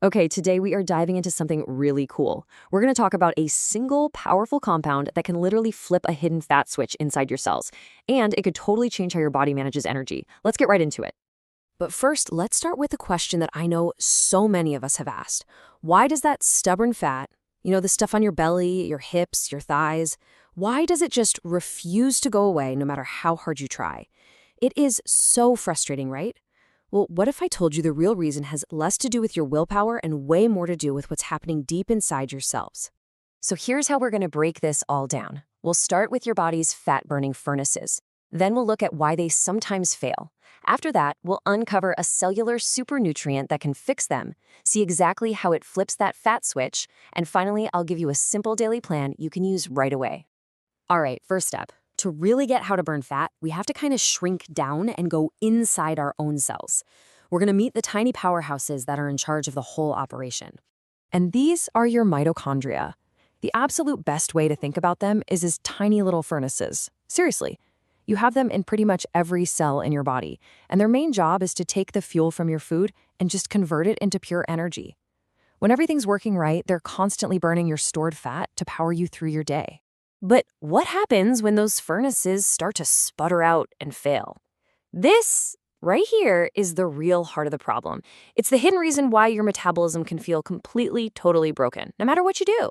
Okay, today we are diving into something really cool. We're going to talk about a single powerful compound that can literally flip a hidden fat switch inside your cells, and it could totally change how your body manages energy. Let's get right into it. But first, let's start with a question that I know so many of us have asked. Why does that stubborn fat, the stuff on your belly, your hips, your thighs, why does it just refuse to go away no matter how hard you try? It is so frustrating, right? Well, what if I told you the real reason has less to do with your willpower and way more to do with what's happening deep inside yourselves? So here's how we're going to break this all down. We'll start with your body's fat-burning furnaces. Then we'll look at why they sometimes fail. After that, we'll uncover a cellular supernutrient that can fix them, see exactly how it flips that fat switch, and finally, I'll give you a simple daily plan you can use right away. All right, first step. To really get how to burn fat, we have to kind of shrink down and go inside our own cells. We're going to meet the tiny powerhouses that are in charge of the whole operation. And these are your mitochondria. The absolute best way to think about them is as tiny little furnaces. Seriously, you have them in pretty much every cell in your body, and their main job is to take the fuel from your food and just convert it into pure energy. When everything's working right, they're constantly burning your stored fat to power you through your day. But what happens when those furnaces start to sputter out and fail? This right here is the real heart of the problem. It's the hidden reason why your metabolism can feel completely, totally broken, no matter what you do.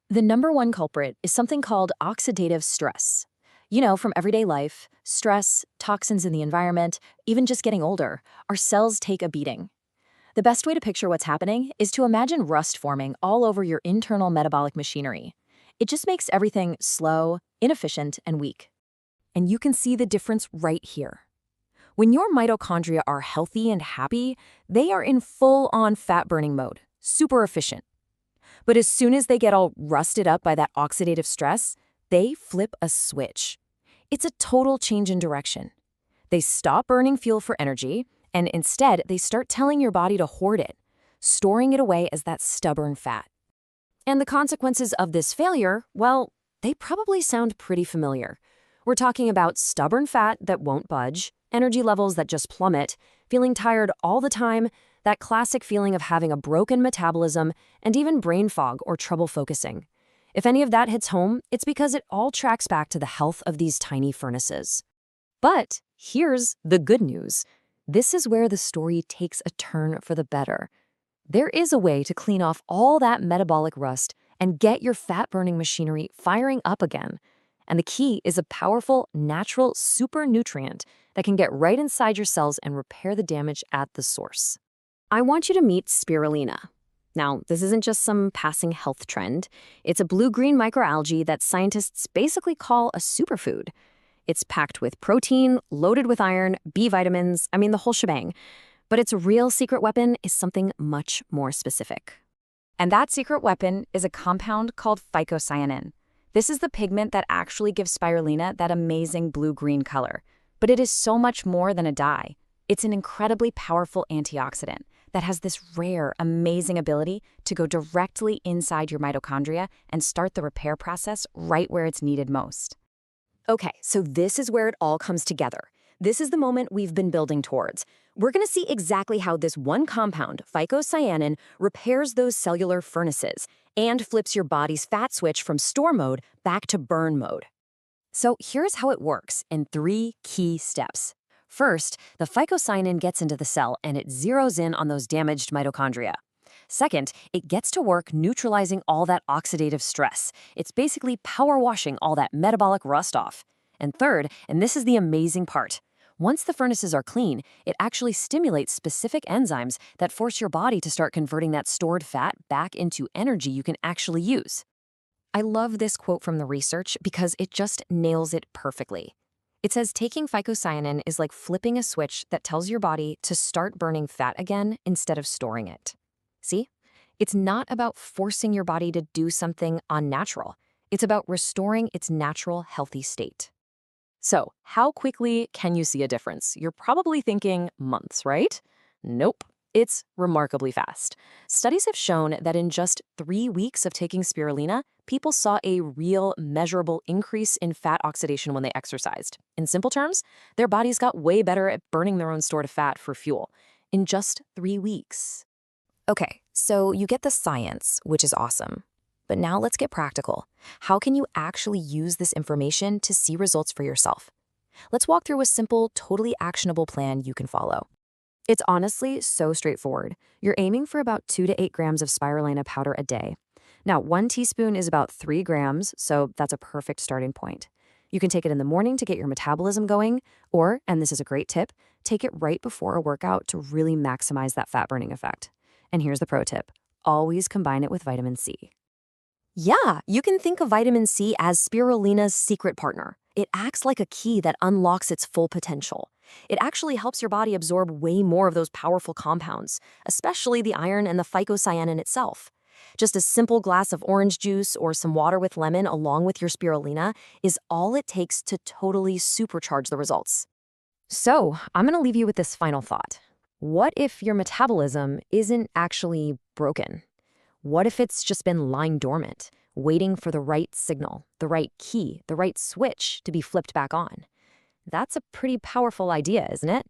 The number one culprit is something called oxidative stress. From everyday life, stress, toxins in the environment, even just getting older, our cells take a beating. The best way to picture what's happening is to imagine rust forming all over your internal metabolic machinery. It just makes everything slow, inefficient, and weak. And you can see the difference right here. When your mitochondria are healthy and happy, they are in full-on fat-burning mode, super efficient. But as soon as they get all rusted up by that oxidative stress, they flip a switch. It's a total change in direction. They stop burning fuel for energy, and instead, they start telling your body to hoard it, storing it away as that stubborn fat. And the consequences of this failure, well, they probably sound pretty familiar. We're talking about stubborn fat that won't budge, energy levels that just plummet, feeling tired all the time, that classic feeling of having a broken metabolism, and even brain fog or trouble focusing. If any of that hits home, it's because it all tracks back to the health of these tiny furnaces. But here's the good news. This is where the story takes a turn for the better. There is a way to clean off all that metabolic rust and get your fat-burning machinery firing up again. And the key is a powerful, natural super nutrient that can get right inside your cells and repair the damage at the source. I want you to meet spirulina. Now, this isn't just some passing health trend. It's a blue-green microalgae that scientists basically call a superfood. It's packed with protein, loaded with iron, B vitamins, the whole shebang. But its real secret weapon is something much more specific. And that secret weapon is a compound called phycocyanin. This is the pigment that actually gives spirulina that amazing blue-green color. But it is so much more than a dye. It's an incredibly powerful antioxidant that has this rare, amazing ability to go directly inside your mitochondria and start the repair process right where it's needed most. Okay, so this is where it all comes together. This is the moment we've been building towards. We're going to see exactly how this one compound, phycocyanin, repairs those cellular furnaces and flips your body's fat switch from store mode back to burn mode. So here's how it works in 3 key steps. First, the phycocyanin gets into the cell and it zeroes in on those damaged mitochondria. Second, it gets to work neutralizing all that oxidative stress. It's basically power washing all that metabolic rust off. And third, and this is the amazing part, once the furnaces are clean, it actually stimulates specific enzymes that force your body to start converting that stored fat back into energy you can actually use. I love this quote from the research because it just nails it perfectly. It says taking phycocyanin is like flipping a switch that tells your body to start burning fat again instead of storing it. See? It's not about forcing your body to do something unnatural. It's about restoring its natural, healthy state. So, how quickly can you see a difference? You're probably thinking months, right? Nope. It's remarkably fast. Studies have shown that in just 3 weeks of taking spirulina, people saw a real, measurable increase in fat oxidation when they exercised. In simple terms, their bodies got way better at burning their own stored fat for fuel in just 3 weeks. Okay, So you get the science, which is awesome. But now let's get practical. How can you actually use this information to see results for yourself? Let's walk through a simple, totally actionable plan you can follow. It's honestly so straightforward. You're aiming for about 2 to 8 grams of spirulina powder a day. Now, 1 teaspoon is about 3 grams, so that's a perfect starting point. You can take it in the morning to get your metabolism going, or, and this is a great tip, take it right before a workout to really maximize that fat burning effect. And here's the pro tip. Always combine it with vitamin C. Yeah, you can think of vitamin C as spirulina's secret partner. It acts like a key that unlocks its full potential. It actually helps your body absorb way more of those powerful compounds, especially the iron and the phycocyanin itself. Just a simple glass of orange juice or some water with lemon along with your spirulina is all it takes to totally supercharge the results. So, I'm going to leave you with this final thought. What if your metabolism isn't actually broken? What if it's just been lying dormant, waiting for the right signal, the right key, the right switch to be flipped back on? That's a pretty powerful idea, isn't it?